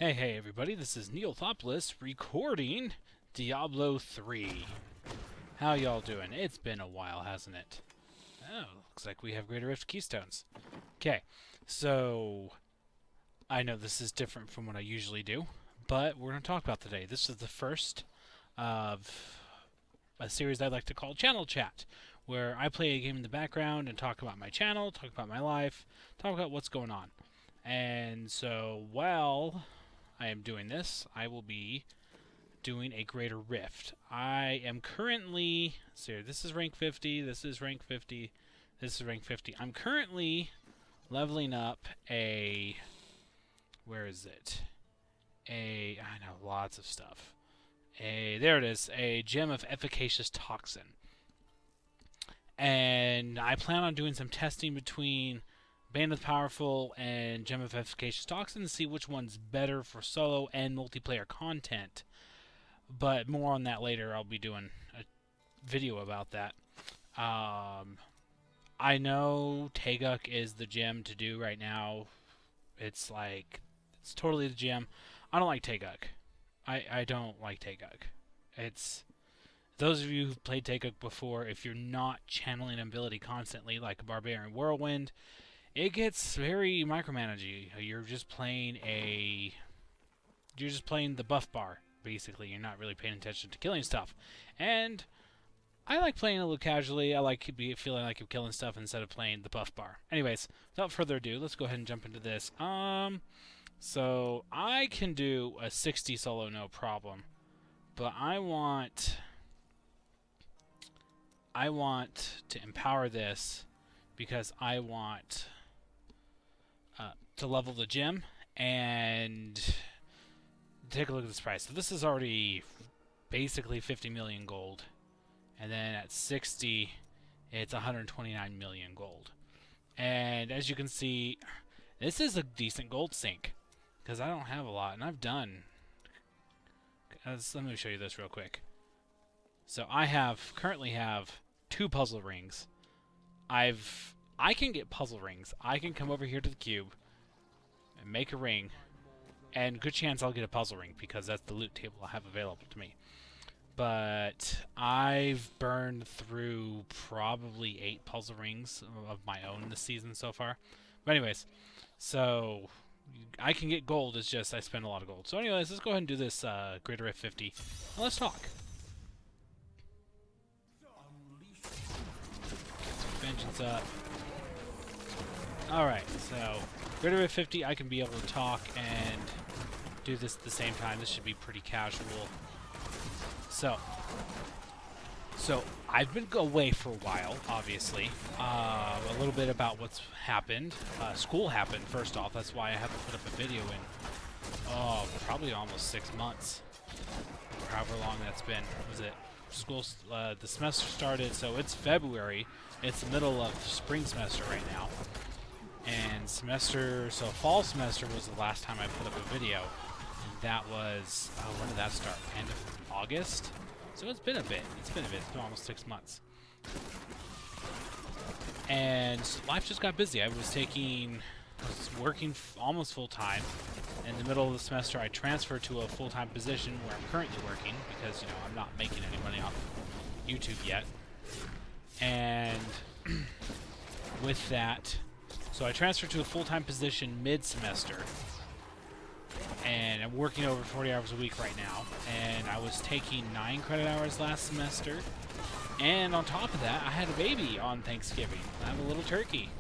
Hey everybody, this is Neothopoulos recording Diablo 3. How y'all doing? It's been a while, hasn't it? Oh, looks like we have Greater Rift Keystones. Okay, so I know this is different from what I usually do, but we're going to talk about today. This is the first of a series I like to call Channel Chat, where I play a game in the background and talk about my channel, talk about my life, talk about what's going on. And so, while I am doing this, I will be doing a Greater Rift. I am currently... So this is rank 50, this is rank 50, this is rank 50. I'm currently leveling up a... Where is it? I know, lots of stuff. There it is, a Gem of Efficacious Toxin. And I plan on doing some testing between Band of Powerful and Gem of Efficacious Toxin to see which one's better for solo and multiplayer content. But more on that later. I'll be doing a video about that. I know Taeguk is the gem to do right now. It's totally the gem. I don't like Taeguk. I don't like Taeguk. It's... Those of you who've played Taeguk before, if you're not channeling ability constantly like a Barbarian Whirlwind, it gets very micromanagey. You're just playing the buff bar, basically. You're not really paying attention to killing stuff. And I like playing a little casually. I like feeling like I'm killing stuff instead of playing the buff bar. Anyways, without further ado, let's go ahead and jump into this. So I can do a 60 solo no problem, but I want to empower this because I want to level the gem and take a look at this price. So this is already basically 50 million gold, and then at 60 it's 129 million gold. And as you can see, this is a decent gold sink because I don't have a lot, and I've done... let me show you this real quick. So I currently have 2 puzzle rings. I can get puzzle rings. I can come over here to the cube and make a ring, and good chance I'll get a puzzle ring because that's the loot table I have available to me. But I've burned through probably 8 puzzle rings of my own this season so far. But anyways, so I can get gold, it's just I spend a lot of gold. So anyways, let's go ahead and do this Greater Rift 50. And let's talk. Vengeance up. Alright, so Greater Rift 50, I can be able to talk and do this at the same time. This should be pretty casual. So I've been away for a while, obviously. A little bit about what's happened. School happened, first off. That's why I haven't put up a video in, probably almost 6 months. Or however long that's been. Was it? School, the semester started, so it's February. It's the middle of spring semester right now. And fall semester was the last time I put up a video. And that was, when did that start? End of August? So it's been a bit. It's been almost 6 months. And life just got busy. I was working almost full-time. In the middle of the semester, I transferred to a full-time position where I'm currently working because, I'm not making any money off YouTube yet. And with that, so I transferred to a full-time position mid-semester, and I'm working over 40 hours a week right now, and I was taking 9 credit hours last semester, and on top of that, I had a baby on Thanksgiving. I have a little turkey.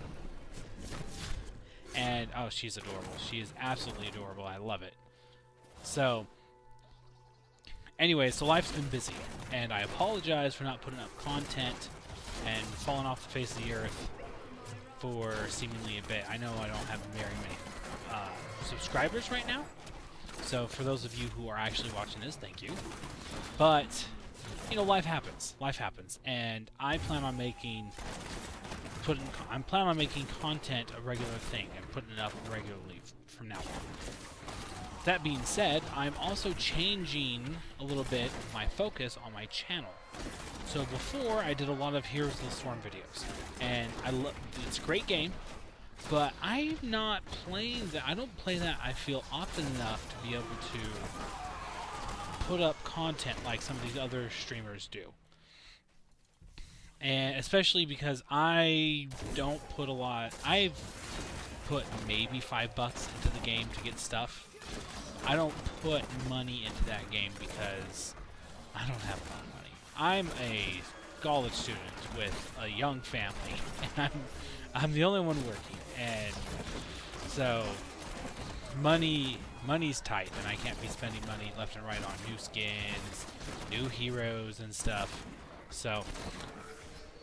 And, oh, she's adorable. She is absolutely adorable. I love it. So, anyway, so life's been busy, and I apologize for not putting up content and falling off the face of the earth for seemingly a bit. I know I don't have very many subscribers right now, so for those of you who are actually watching this, thank you. But, life happens. Life happens, and I plan on making content a regular thing and putting it up regularly from now on. That being said, I'm also changing a little bit my focus on my channel. So before, I did a lot of Heroes of the Storm videos, and it's a great game. But I'm not playing that. I don't play that, I feel, often enough to be able to put up content like some of these other streamers do. And especially because I don't put a lot. I've put maybe $5 into the game to get stuff. I don't put money into that game because I don't have a lot of money. I'm a college student with a young family, and I'm the only one working, and so money's tight, and I can't be spending money left and right on new skins, new heroes, and stuff. So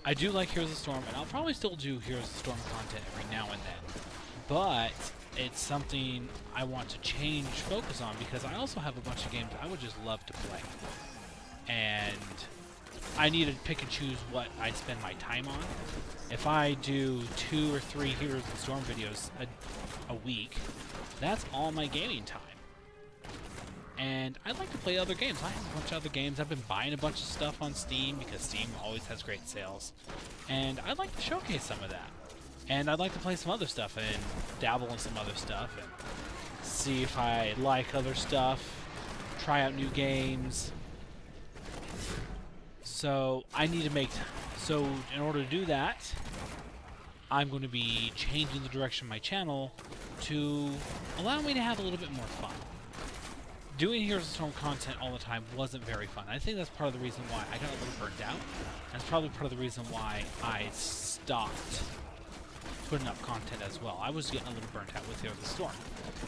I do like Heroes of the Storm, and I'll probably still do Heroes of the Storm content every now and then. But it's something I want to change focus on because I also have a bunch of games I would just love to play. And I need to pick and choose what I spend my time on. If I do 2 or 3 Heroes of the Storm videos a week, that's all my gaming time. And I like to play other games. I have a bunch of other games. I've been buying a bunch of stuff on Steam because Steam always has great sales. And I'd like to showcase some of that. And I'd like to play some other stuff and dabble in some other stuff and see if I like other stuff, try out new games. So I need to make... So in order to do that, I'm going to be changing the direction of my channel to allow me to have a little bit more fun. Doing Heroes of the Storm content all the time wasn't very fun. I think that's part of the reason why I got a little burnt out. That's probably part of the reason why I stopped putting up content as well. I was getting a little burnt out with Heroes of the Storm.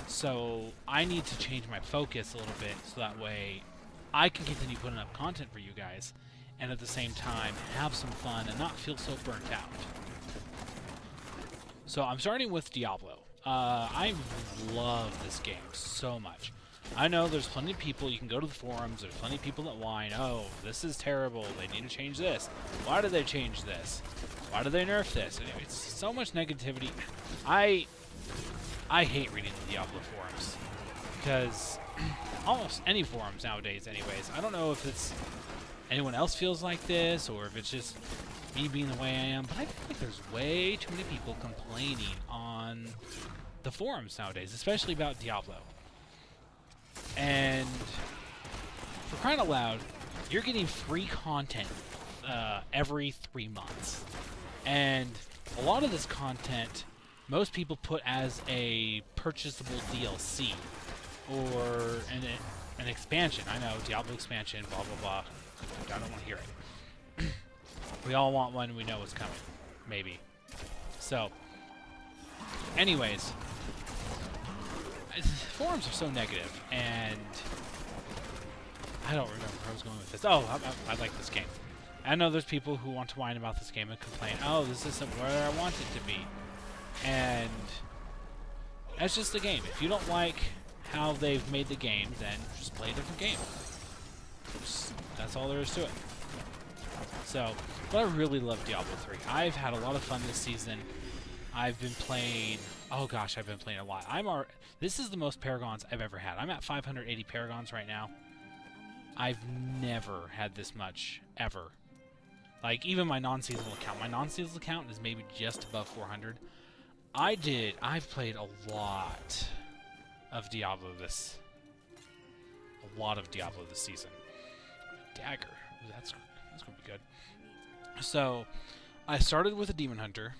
So I need to change my focus a little bit so that way I can continue putting up content for you guys and at the same time have some fun and not feel so burnt out. So I'm starting with Diablo. I love this game so much. I know there's plenty of people, you can go to the forums, there's plenty of people that whine, oh, this is terrible, they need to change this. Why did they change this? Why did they nerf this? It's so much negativity. I hate reading the Diablo forums. Because almost any forums nowadays anyways, I don't know if it's anyone else feels like this or if it's just me being the way I am, but I feel like there's way too many people complaining on the forums nowadays, especially about Diablo. And for crying out loud, you're getting free content every 3 months. And a lot of this content, most people put as a purchasable DLC or an expansion. I know, Diablo expansion, blah, blah, blah. I don't want to hear it. We all want one, we know it's coming. Maybe. So, anyways, forums are so negative, and I don't remember where I was going with this. Oh, I like this game. I know there's people who want to whine about this game and complain, oh, this isn't where I want it to be. And that's just the game. If you don't like how they've made the game, then just play a different game. That's all there is to it. So, but I really love Diablo 3. I've had a lot of fun this season. I've been playing... Oh gosh, I've been playing a lot. This is the most Paragons I've ever had. I'm at 580 Paragons right now. I've never had this much, ever. Like, even my non-seasonal account. My non-seasonal account is maybe just above 400. I've played a lot of Diablo this... A lot of Diablo this season. Dagger. Ooh, that's gonna be good. So, I started with a Demon Hunter,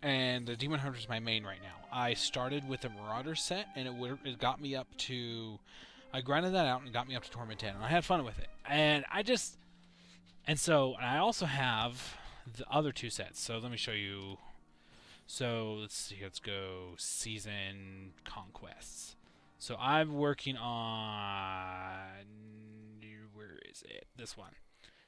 and the Demon Hunter is my main right now. I started with a Marauder set, and it got me up to... I grinded that out and it got me up to Torment 10, and I had fun with it. And I also have the other 2 sets. So let me show you. So let's see. Let's go Season Conquests. So I'm working on... Where is it? This one.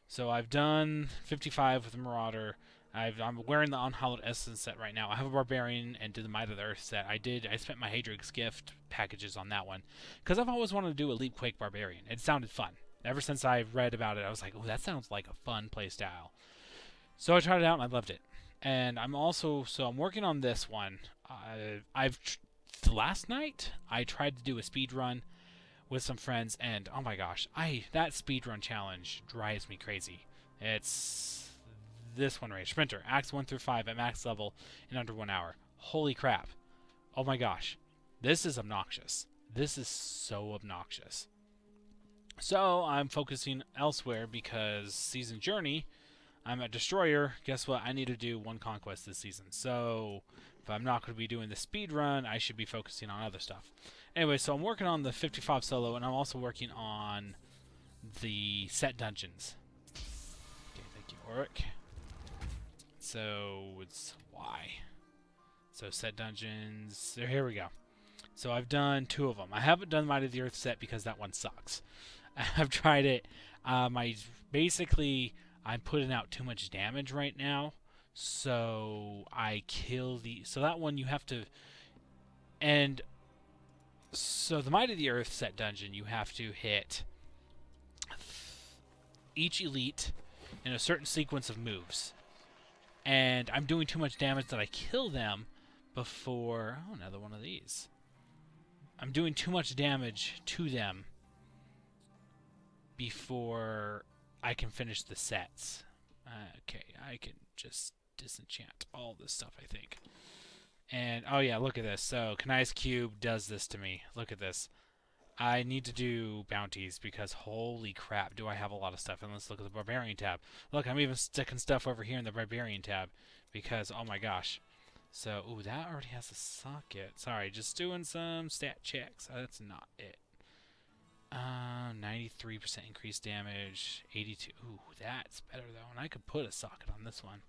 So I've done 55 with the Marauder. I'm wearing the Unhallowed Essence set right now. I have a Barbarian and did the Might of the Earth set. I spent my Hadrig's Gift packages on that one because I've always wanted to do a Leap Quake Barbarian. It sounded fun. Ever since I read about it, I was like, oh, that sounds like a fun playstyle. So I tried it out and I loved it. And I'm working on this one. Last night I tried to do a speed run with some friends, and oh my gosh, that speedrun challenge drives me crazy. It's this one right, Sprinter, Acts 1 through 5 at max level in under 1 hour. Holy crap. Oh my gosh. This is obnoxious. This is so obnoxious. So I'm focusing elsewhere because Season Journey, I'm a Destroyer. Guess what? I need to do 1 conquest this season. So if I'm not going to be doing the speed run, I should be focusing on other stuff. Anyway, so I'm working on the 55 solo, and I'm also working on the set dungeons. Okay, thank you, Oric. So it's Y. So set dungeons. So here we go. So I've done 2 of them. I haven't done Might of the Earth set because that one sucks. I've tried it. Basically, I'm putting out too much damage right now. So I kill the... So that one you have to... And so the Might of the Earth set dungeon, you have to hit each elite in a certain sequence of moves. And I'm doing too much damage that I kill them before... Oh, another one of these. I'm doing too much damage to them before I can finish the sets. Okay, I can just disenchant all this stuff, I think. And, oh yeah, look at this. So, Kanai's Cube does this to me. Look at this. I need to do bounties because, holy crap, do I have a lot of stuff. And let's look at the Barbarian tab. Look, I'm even sticking stuff over here in the Barbarian tab because, oh my gosh. So, ooh, that already has a socket. Sorry, just doing some stat checks. That's not it. 93% increased damage, 82. Ooh, that's better though. And I could put a socket on this one.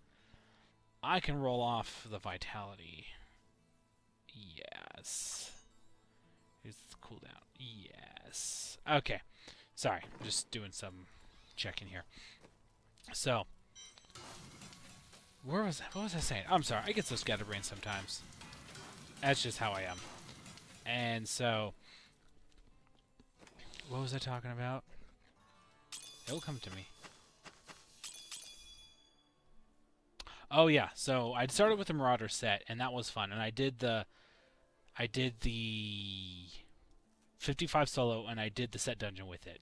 I can roll off the vitality. Yes. Here's the cooldown. Yes. Okay. Sorry, I'm just doing some checking here. So, where was I? What was I saying? I'm sorry. I get so scatterbrained sometimes. That's just how I am. And so, what was I talking about? It'll come to me. Oh yeah, so I started with the Marauder set, and that was fun. And I did the 55 solo, and I did the set dungeon with it.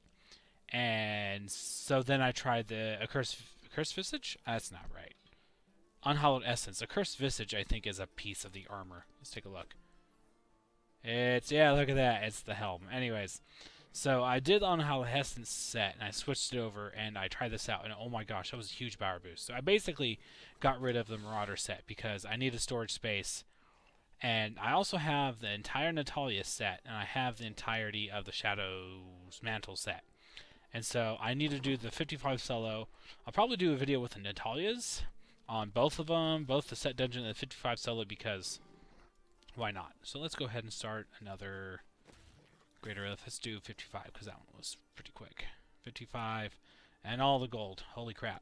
And so then I tried the Accursed Visage? That's not right. Unhallowed Essence. Accursed Visage, I think, is a piece of the armor. Let's take a look. Yeah, look at that. It's the helm. Anyways, so I did the Unhallowed Essence set, and I switched it over, and I tried this out, and oh my gosh, that was a huge power boost. So I basically got rid of the Marauder set because I needed storage space. And I also have the entire Natalia set, and I have the entirety of the Shadow's Mantle set. And so I need to do the 55 solo. I'll probably do a video with the Natalias on both of them, both the set dungeon and the 55 solo, because why not? So let's go ahead and start another Greater Earth. Let's do 55, because that one was pretty quick. 55, and all the gold. Holy crap.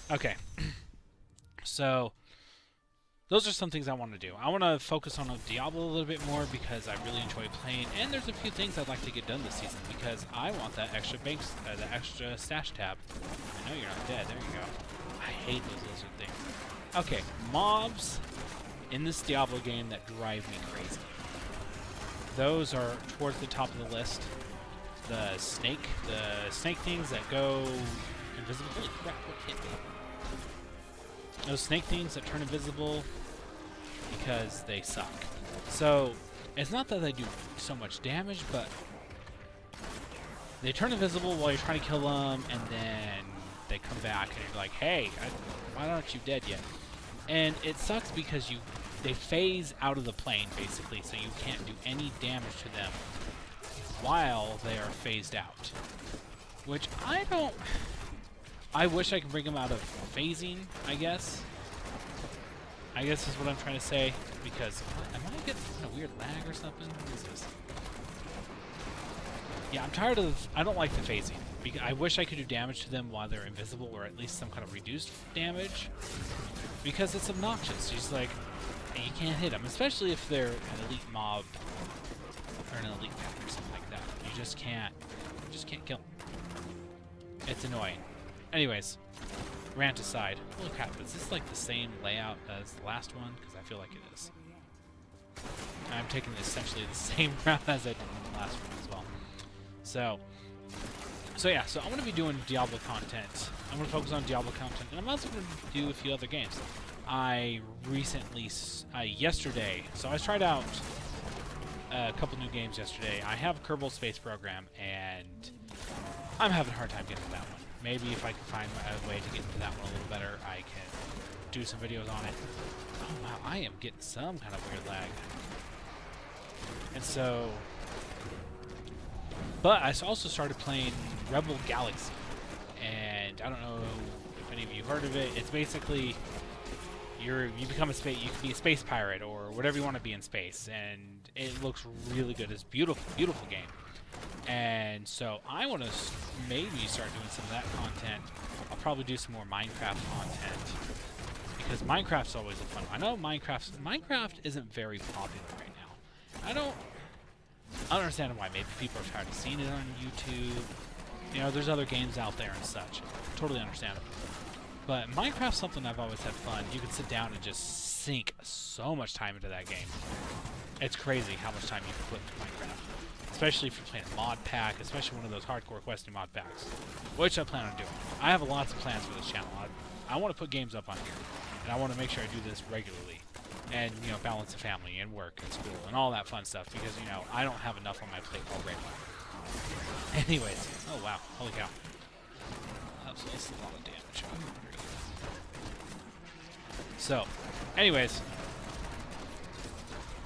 Okay. So those are some things I want to do. I want to focus on Diablo a little bit more because I really enjoy playing, and there's a few things I'd like to get done this season because I want that extra the extra stash tab. I know you're not dead. There you go. I hate those lizard things. Okay, mobs in this Diablo game that drive me crazy. Those are towards the top of the list. The snake things that go invisible. Holy crap! What hit me? Those snake things that turn invisible because they suck. So, it's not that they do so much damage, but they turn invisible while you're trying to kill them, and then they come back, and you're like, hey, why aren't you dead yet? And it sucks because they phase out of the plane, basically, so you can't do any damage to them while they are phased out. Which I wish I could bring them out of phasing, I guess. I guess is what I'm trying to say, because am I getting a weird lag or something? What is this? Yeah, I'm tired of... I don't like the phasing. I wish I could do damage to them while they're invisible, or at least some kind of reduced damage, because it's obnoxious. You're just like, you can't hit them, especially if they're an elite mob, or an elite pack or something like that. You just can't kill them. It's annoying. Anyways, rant aside. Holy crap, is this like the same layout as the last one? Because I feel like it is. I'm taking essentially the same route as I did in the last one as well. So yeah, so I'm going to be doing Diablo content. I'm going to focus on Diablo content, and I'm also going to do a few other games. I recently, yesterday, so I tried out a couple new games yesterday. I have Kerbal Space Program, and I'm having a hard time getting to that one. Maybe if I can find a way to get into that one a little better, I can do some videos on it. Oh wow, I am getting some kind of weird lag. And so, but I also started playing Rebel Galaxy, and I don't know if any of you heard of it. It's basically you become a space, you can be a space pirate or whatever you want to be in space, and it looks really good. It's beautiful, beautiful game. And so I want to maybe start doing some of that content. I'll probably do some more Minecraft content, because Minecraft's always a fun one. I know Minecraft isn't very popular right now. I don't understand why. Maybe people are tired of seeing it on YouTube. You know, there's other games out there and such. Totally understandable. But Minecraft's something I've always had fun. You can sit down and just sink so much time into that game. It's crazy how much time you can put into Minecraft. Especially if you're playing a mod pack, especially one of those hardcore questing mod packs, which I plan on doing. I have lots of plans for this channel. I want to put games up on here, and I want to make sure I do this regularly, and you know, balance the family and work and school and all that fun stuff, because you know, I don't have enough on my plate already. Anyways, oh wow, holy cow, that's a lot of damage. So, anyways.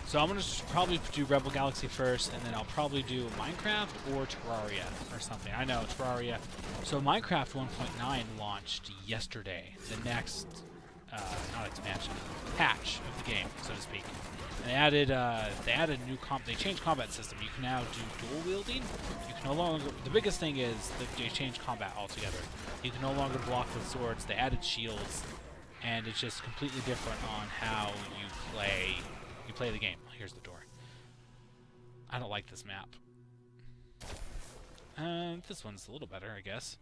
So I'm going to probably do Rebel Galaxy first, and then I'll probably do Minecraft or Terraria or something. I know, Terraria. So Minecraft 1.9 launched yesterday, the next, not expansion, patch of the game, so to speak. And they added new they changed combat system. You can now do dual wielding. You can no longer, the biggest thing is that they changed combat altogether. You can no longer block with swords. They added shields, and it's just completely different on how you play the game. Here's the door. I don't like this map. This one's a little better, I guess.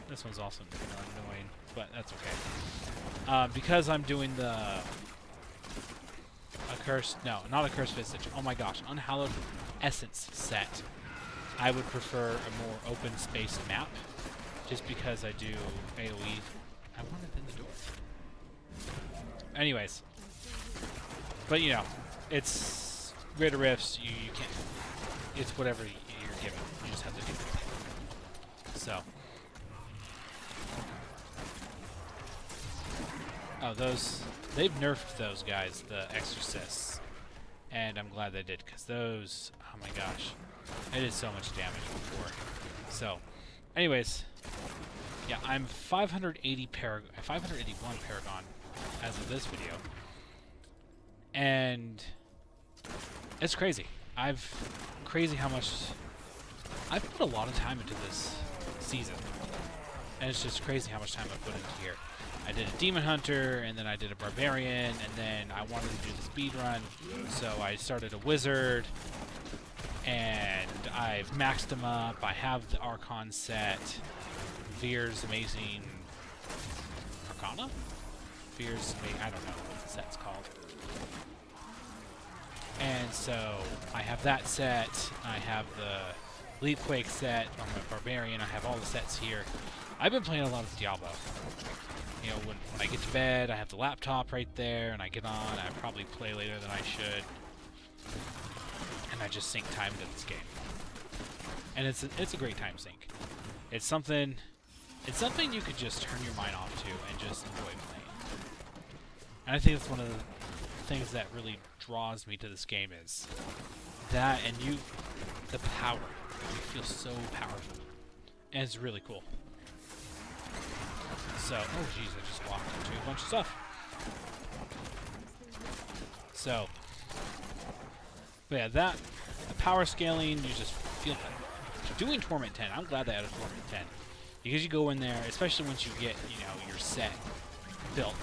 This one's also annoying, but that's okay. Because I'm doing the not a cursed visage. Oh my gosh, Unhallowed Essence set. I would prefer a more open space map, just because I do AoE. I want it in the door. Anyways. But you know, it's Greater Rifts, you can't, it's whatever you're given, you just have to do it. So. Oh, they've nerfed those guys, the Exorcists. And I'm glad they did, because those, oh my gosh, they did so much damage before. So, anyways, yeah, I'm 581 Paragon as of this video. And it's crazy. Crazy how much I've put a lot of time into this season, and it's just crazy how much time I put into here. I did a Demon Hunter, and then I did a Barbarian, and then I wanted to do the speed run, so I started a Wizard, and I've maxed them up. I have the Archon set, Veer's Amazing Arcana? Veer's, I don't know what the set's called. And so I have that set, I have the Leapquake set on my Barbarian, I have all the sets here. I've been playing a lot of Diablo. You know, when I get to bed, I have the laptop right there, and I get on, I probably play later than I should. And I just sink time into this game. And it's a great time sink. It's something you could just turn your mind off to and just enjoy playing. And I think it's one of the things that really draws me to this game is that, and the power. You feel so powerful, and it's really cool. So, oh jeez, I just walked into a bunch of stuff. So, but yeah, the power scaling, you just feel doing Torment 10. I'm glad they added Torment 10, because you go in there, especially once you get, you know, your set built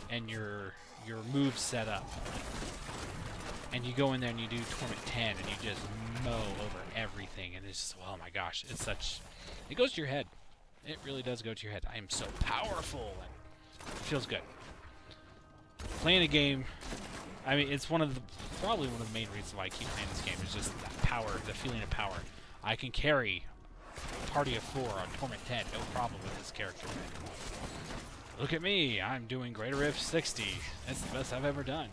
and your move set up, and you go in there and you do Torment 10 and you just mow over everything, and it's just, oh my gosh, it goes to your head. It really does go to your head. I am so powerful, and it feels good. Playing a game, I mean, it's probably one of the main reasons why I keep playing this game, is just that power, the feeling of power. I can carry a party of 4 on Torment 10, no problem with this character. Look at me, I'm doing Greater Rift 60. That's the best I've ever done.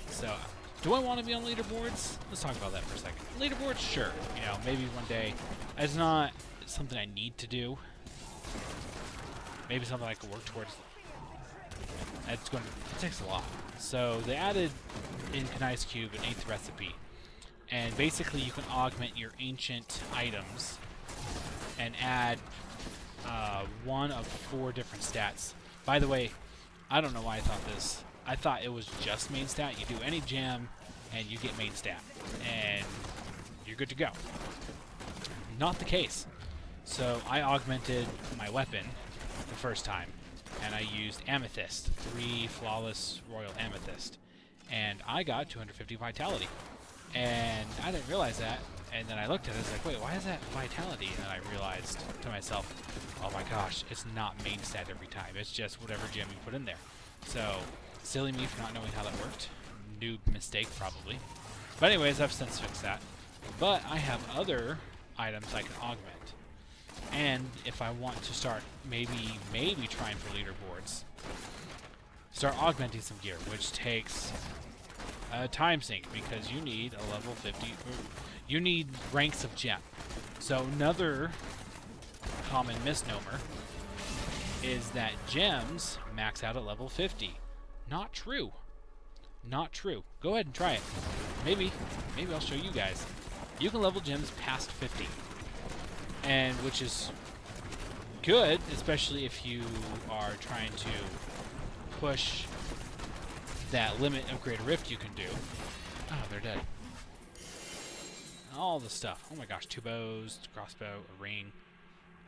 So, do I want to be on leaderboards? Let's talk about that for a second. Leaderboards, sure. You know, maybe one day. It's not something I need to do. Maybe something I could work towards. It takes a lot. So they added in Kanai's Cube an 8th recipe. And basically you can augment your ancient items and add 1 of 4 different stats. By the way, I don't know why I thought this. I thought it was just main stat. You do any gem and you get main stat. And you're good to go. Not the case. So I augmented my weapon the first time. And I used Amethyst. 3 flawless royal Amethyst. And I got 250 vitality. And I didn't realize that. And then I looked at it, I was like, wait, why is that vitality? And then I realized to myself, oh my gosh, it's not main stat every time. It's just whatever gem you put in there. So, silly me for not knowing how that worked. Noob mistake, probably. But anyways, I've since fixed that. But I have other items I can augment. And if I want to start maybe trying for leaderboards, start augmenting some gear, which takes a time sink because you need a level 50. You need ranks of gem. So another common misnomer is that gems max out at level 50. Not true. Not true. Go ahead and try it. Maybe I'll show you guys. You can level gems past 50. And which is good, especially if you are trying to push that limit of Greater Rift you can do. Oh, they're dead. All the stuff. Oh my gosh, 2 bows, crossbow, a ring.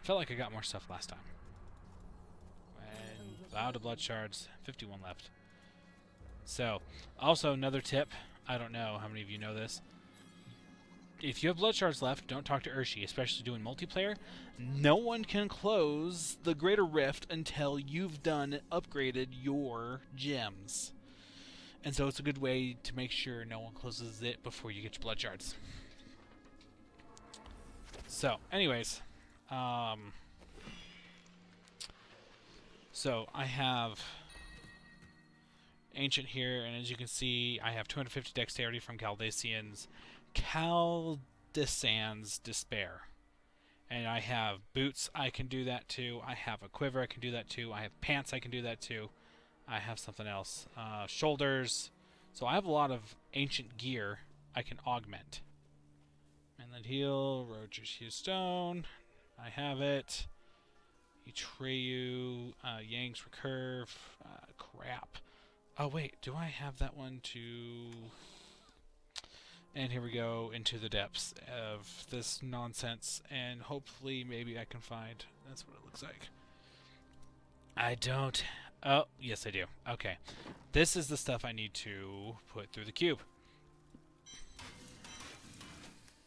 I felt like I got more stuff last time. And bow to blood shards, 51 left. So, also another tip, I don't know how many of you know this. If you have blood shards left, don't talk to Urshi, especially doing multiplayer. No one can close the Greater Rift until you've upgraded your gems. And so it's a good way to make sure no one closes it before you get your blood shards. So, anyways, so I have Ancient here, and as you can see, I have 250 dexterity from Caldesan's Despair. And I have boots, I can do that too. I have a quiver, I can do that too. I have pants, I can do that too. I have something else. Shoulders. So I have a lot of ancient gear I can augment. Mainland Heal, Roger's Hugh Stone. I have it. Etreyu, Yang's Recurve. Crap. Oh wait, do I have that one too? And here we go into the depths of this nonsense, and hopefully maybe I can find... That's what it looks like. I don't... Oh, yes I do. Okay. This is the stuff I need to put through the cube.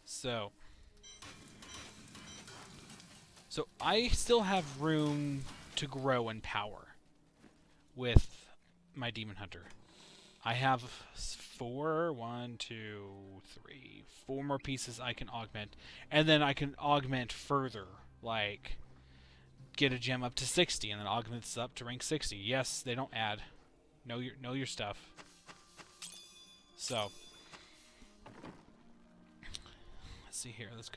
So I still have room to grow in power with my Demon Hunter. I have 4 more pieces I can augment, and then I can augment further, like get a gem up to 60 and then augment this up to rank 60. Yes, they don't add. Know your stuff. So let's see here. Let's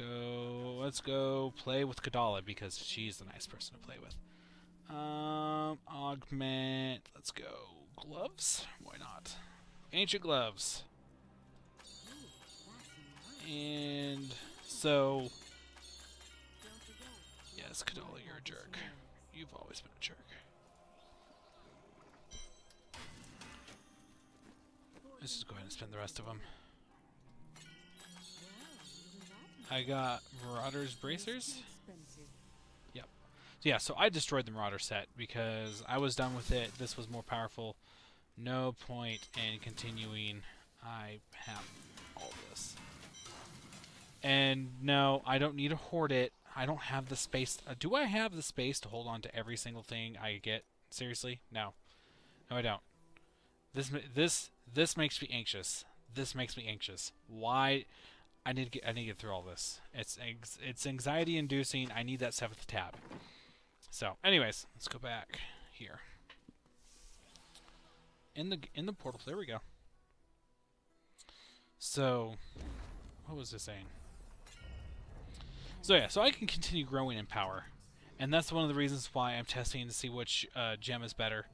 go play with Kadala because she's a nice person to play with. Augment. Let's go. Gloves? Why not? Ancient gloves. And so, yes, Kadala, you're a jerk. You've always been a jerk. Let's just go ahead and spend the rest of them. I got Marauder's Bracers. Yep. So yeah, so I destroyed the Marauder set because I was done with it. This was more powerful. No point in continuing. I have all this. And no, I don't need to hoard it. I don't have the space. Do I have the space to hold on to every single thing I get? Seriously? No. No, I don't. This makes me anxious. This makes me anxious. Why? I need to get through all this. It's anxiety inducing. I need that 7th tab. So, anyways, let's go back here. In the portal, there we go. So, what was I saying? So yeah, so I can continue growing in power. And that's one of the reasons why I'm testing to see which gem is better.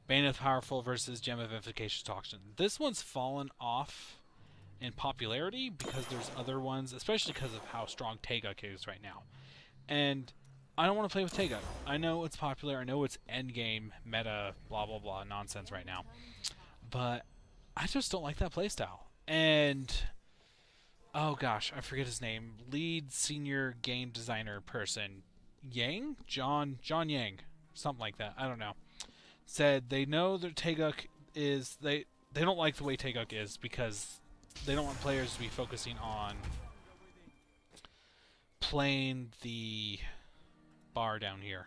Bane of Powerful versus Gem of Efficacious Toxin. This one's fallen off in popularity because there's other ones, especially because of how strong Taeguk is right now. And I don't want to play with Taeguk. I know it's popular, I know it's endgame, meta, blah blah blah nonsense right now. But I just don't like that playstyle. And oh gosh, I forget his name. Lead senior game designer person. Yang? John Yang. Something like that. I don't know. Said they know that Taeguk is they don't like the way Taeguk is because they don't want players to be focusing on playing the bar down here.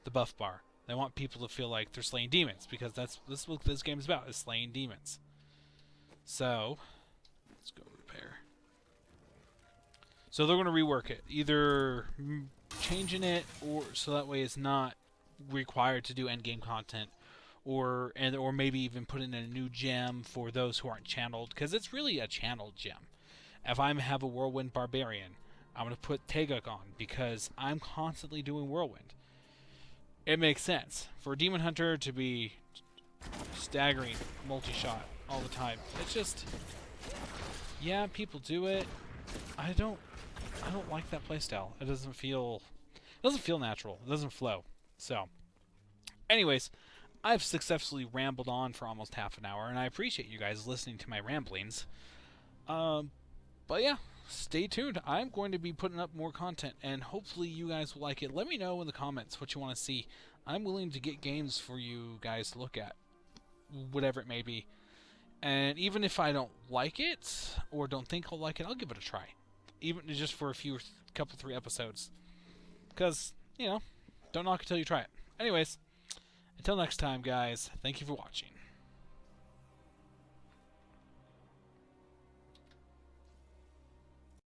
The buff bar. They want people to feel like they're slaying demons because this is what this game is about, is slaying demons. So let's go repair. So they're going to rework it, either changing it or so that way it's not required to do endgame content, or maybe even put in a new gem for those who aren't channeled, because it's really a channeled gem. If I have a Whirlwind Barbarian, I'm going to put Taeguk on because I'm constantly doing Whirlwind. It makes sense for a Demon Hunter to be staggering multi-shot all the time. It's just, yeah, people do it. I don't like that playstyle. It doesn't feel natural. It doesn't flow. So, anyways, I've successfully rambled on for almost half an hour, and I appreciate you guys listening to my ramblings. But yeah, stay tuned. I'm going to be putting up more content, and hopefully you guys will like it. Let me know in the comments what you want to see. I'm willing to get games for you guys to look at, whatever it may be. And even if I don't like it, or don't think I'll like it, I'll give it a try. Even just for a couple, 3 episodes. Because, don't knock it till you try it. Anyways, until next time, guys, thank you for watching.